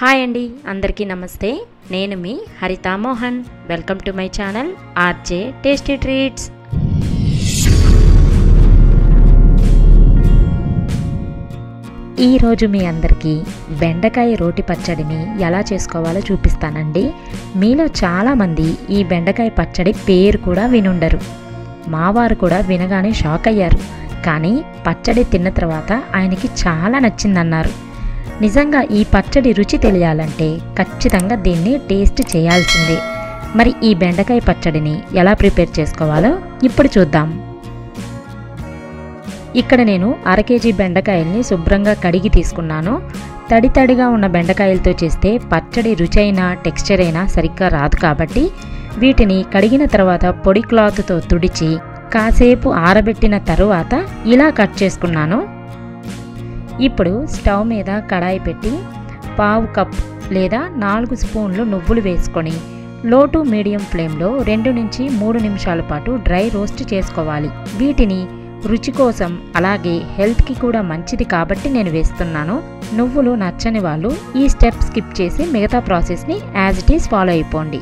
Hi అండి, అందరికీ నమస్తే. నేను మీ Haritha Mohan. Welcome to my channel RJ tasty treats. ఈరోజు మీ అందరికీ బెండకాయ రోటి పచ్చడిని ఎలా చేసుకోవాలో చూపిస్తానండి. మీలో చాలామంది ఈ బెండకాయ పచ్చడి పేరు కూడా వినుండరు. మావారు కూడా వినగానే షాక్ అయ్యారు. కానీ పచ్చడి తిన్న తర్వాత ఆయనకి చాలా నచ్చిందన్నారు. నిజంగా ఈ పచ్చడి రుచి తెలియాలంటే ఖచ్చితంగా దీన్ని టేస్ట్ చేయాల్సిందే. మరి ఈ బెండకాయ పచ్చడిని ఎలా ప్రిపేర్ చేసుకోవాలో ఇప్పుడు చూద్దాం. ఇక్కడ నేను 1/2 కేజీ బెండకాయల్ని శుభ్రంగా కడిగి తీసుకున్నాను. తడితడిగా ఉన్న బెండకాయలతో చేస్తే పచ్చడి రుచి అయినా టెక్స్చర్ అయినా సరిగ్గా రాదు. కాబట్టి వీటిని కడిగిన తర్వాత పొడి క్లాత్తో తుడిచి కాసేపు ఆరబెట్టిన తరువాత ఇలా కట్ చేసుకున్నాను. ఇప్పుడు స్టవ్ మీద కడాయి పెట్టి 1/2 కప్ లేదా 4 స్పూన్లు నువ్వులు వేసుకొని లో టు మీడియం ఫ్లేమ్లో 2 నుంచి 3 నిమిషాల పాటు డ్రై రోస్ట్ చేసుకోవాలి. వీటిని రుచి కోసం అలాగే హెల్త్కి కూడా మంచిది కాబట్టి నేను వేస్తున్నాను. నువ్వులు నచ్చని వాళ్ళు ఈ స్టెప్ స్కిప్ చేసి మిగతా ప్రాసెస్ని యాజ్ ఇట్ ఈస్ ఫాలో అయిపోండి.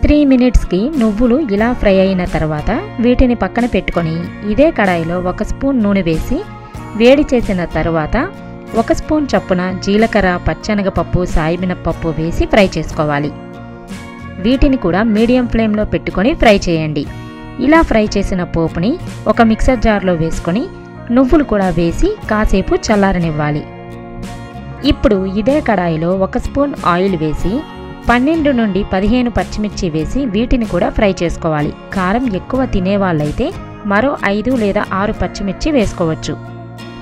3 మినిట్స్కి నువ్వులు ఇలా ఫ్రై అయిన తర్వాత వీటిని పక్కన పెట్టుకొని ఇదే కడాయిలో 1 స్పూన్ నూనె వేసి వేడి చేసిన తర్వాత 1 స్పూన్ చొప్పున జీలకర్ర, పచ్చెనగపప్పు, సాయిమినపప్పు వేసి ఫ్రై చేసుకోవాలి. వీటిని కూడా మీడియం ఫ్లేమ్లో పెట్టుకొని ఫ్రై చేయండి. ఇలా ఫ్రై చేసిన పోపుని ఒక మిక్సర్ జార్లో వేసుకొని నువ్వులు కూడా వేసి కాసేపు చల్లారనివ్వాలి. ఇప్పుడు ఇదే కడాయిలో 1 స్పూన్ ఆయిల్ వేసి 12 నుండి 15 పచ్చిమిర్చి వేసి వీటిని కూడా ఫ్రై చేసుకోవాలి. కారం ఎక్కువ తినేవాళ్ళైతే మరో 5 లేదా 6 పచ్చిమిర్చి వేసుకోవచ్చు.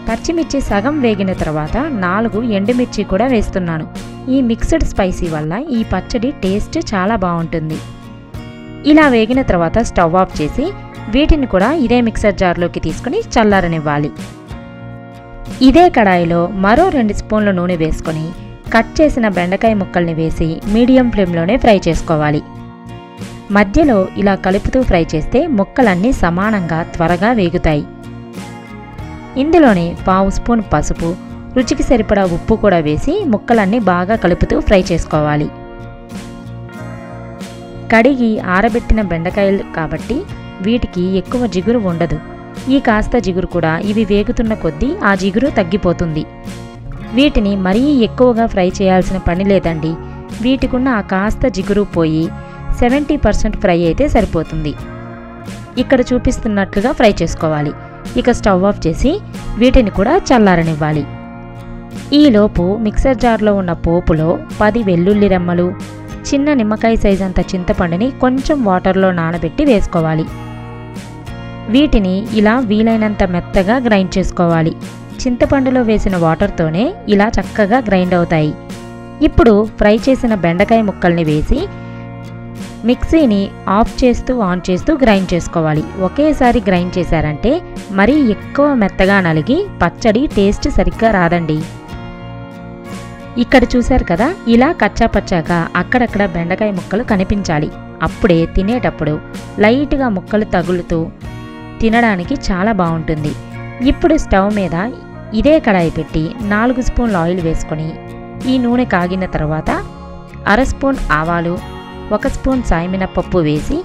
పచ్చిమిర్చి సగం వేగిన తర్వాత 4 ఎండుమిర్చి కూడా వేస్తున్నాను. ఈ మిక్స్డ్ స్పైసీ వల్ల ఈ పచ్చడి టేస్ట్ చాలా బాగుంటుంది. ఇలా వేగిన తర్వాత స్టవ్ ఆఫ్ చేసి వీటిని కూడా ఇదే మిక్సర్ జార్లోకి తీసుకుని చల్లారనివ్వాలి. ఇదే కడాయిలో మరో 2 స్పూన్ల నూనె వేసుకొని కట్ చేసిన బెండకాయ ముక్కల్ని వేసి మీడియం ఫ్లేమ్లోనే ఫ్రై చేసుకోవాలి. మధ్యలో ఇలా కలుపుతూ ఫ్రై చేస్తే ముక్కలన్నీ సమానంగా త్వరగా వేగుతాయి. ఇందులోనే 1/2 స్పూన్ పసుపు, రుచికి సరిపడా ఉప్పు కూడా వేసి ముక్కలన్నీ బాగా కలుపుతూ ఫ్రై చేసుకోవాలి. కడిగి ఆరబెట్టిన బెండకాయలు కాబట్టి వీటికి ఎక్కువ జిగురు ఉండదు. ఈ కాస్త జిగురు కూడా ఇవి వేగుతున్న కొద్దీ ఆ జిగురు తగ్గిపోతుంది. వీటిని మరీ ఎక్కువగా ఫ్రై చేయాల్సిన పని లేదండి. వీటికున్న ఆ కాస్త జిగురు పోయి 70% ఫ్రై అయితే సరిపోతుంది. ఇక్కడ చూపిస్తున్నట్లుగా ఫ్రై చేసుకోవాలి. ఇక స్టవ్ ఆఫ్ చేసి వీటిని కూడా చల్లారనివ్వాలి. ఈలోపు మిక్సర్ జార్లో ఉన్న పోపులో 10 వెల్లుల్లి రెమ్మలు, చిన్న నిమ్మకాయ సైజ్ అంత చింతపండుని కొంచెం వాటర్లో నానబెట్టి వేసుకోవాలి. వీటిని ఇలా వీలైనంత మెత్తగా గ్రైండ్ చేసుకోవాలి. చింతపండులో వేసిన వాటర్తోనే ఇలా చక్కగా గ్రైండ్ అవుతాయి. ఇప్పుడు ఫ్రై చేసిన బెండకాయ ముక్కల్ని వేసి మిక్సీని ఆఫ్ చేస్తూ ఆన్ చేస్తూ గ్రైండ్ చేసుకోవాలి. ఒకేసారి గ్రైండ్ చేశారంటే మరీ ఎక్కువ మెత్తగా నలిగి పచ్చడి టేస్ట్ సరిగ్గా రాదండి. ఇక్కడ చూశారు కదా, ఇలా కచ్చాపచ్చాగా అక్కడక్కడ బెండకాయ ముక్కలు కనిపించాలి. అప్పుడే తినేటప్పుడు లైట్గా ముక్కలు తగులుతూ తినడానికి చాలా బాగుంటుంది. ఇప్పుడు స్టవ్ మీద ఇదే కడాయి పెట్టి 4 స్పూన్ల ఆయిల్ వేసుకొని ఈ నూనె కాగిన తర్వాత 1/2 స్పూన్ ఆవాలు, 1 స్పూన్ సాయిమినపప్పు వేసి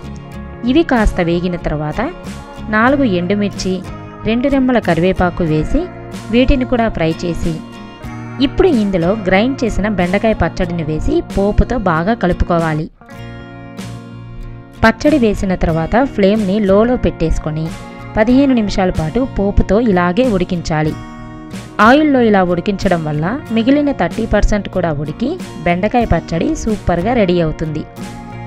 ఇవి కాస్త వేగిన తర్వాత 4 ఎండుమిర్చి, 2 రెమ్మల కరివేపాకు వేసి వీటిని కూడా ఫ్రై చేసి ఇప్పుడు ఇందులో గ్రైండ్ చేసిన బెండకాయ పచ్చడిని వేసి పోపుతో బాగా కలుపుకోవాలి. పచ్చడి వేసిన తర్వాత ఫ్లేమ్ని లోలో పెట్టేసుకొని 15 నిమిషాల పాటు పోపుతో ఇలాగే ఉడికించాలి. ఆయిల్లో ఇలా ఉడికించడం వల్ల మిగిలిన 30% కూడా ఉడికి బెండకాయ పచ్చడి సూపర్గా రెడీ అవుతుంది.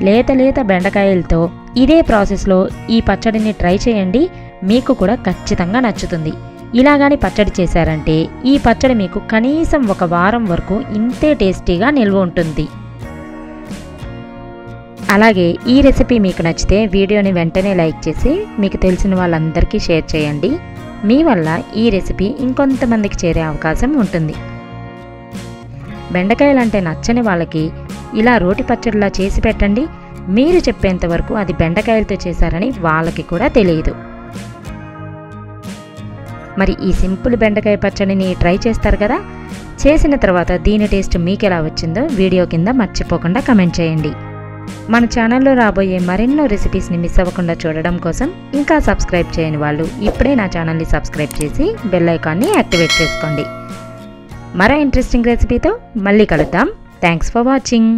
లేత బెండకాయలతో ఇదే ప్రాసెస్లో ఈ పచ్చడిని ట్రై చేయండి. మీకు కూడా ఖచ్చితంగా నచ్చుతుంది. ఇలాగాని పచ్చడి చేశారంటే ఈ పచ్చడి మీకు కనీసం 1 వారం వరకు ఇంతే టేస్టీగా నిల్వ ఉంటుంది. అలాగే ఈ రెసిపీ మీకు నచ్చితే వీడియోని వెంటనే లైక్ చేసి మీకు తెలిసిన వాళ్ళందరికీ షేర్ చేయండి. మీ వల్ల ఈ రెసిపీ ఇంకొంతమందికి చేరే అవకాశం ఉంటుంది. బెండకాయలంటే నచ్చని వాళ్ళకి ఇలా రోటి పచ్చడిలా చేసి పెట్టండి. మీరు చెప్పేంత వరకు అది బెండకాయలతో చేశారని వాళ్ళకి కూడా తెలియదు. మరి ఈ సింపుల్ బెండకాయ పచ్చడిని ట్రై చేస్తారు కదా, చేసిన తర్వాత దీని టేస్ట్ మీకు ఎలా వచ్చిందో వీడియో కింద మర్చిపోకుండా కమెంట్ చేయండి. మన ఛానల్లో రాబోయే మరెన్నో రెసిపీస్ని మిస్ అవ్వకుండా చూడడం కోసం ఇంకా సబ్స్క్రైబ్ చేయని వాళ్ళు ఇప్పుడే నా ఛానల్ని సబ్స్క్రైబ్ చేసి బెల్ ఐకాన్ని యాక్టివేట్ చేసుకోండి. మరో ఇంట్రెస్టింగ్ రెసిపీతో మళ్ళీ కలుద్దాం. Thanks for watching.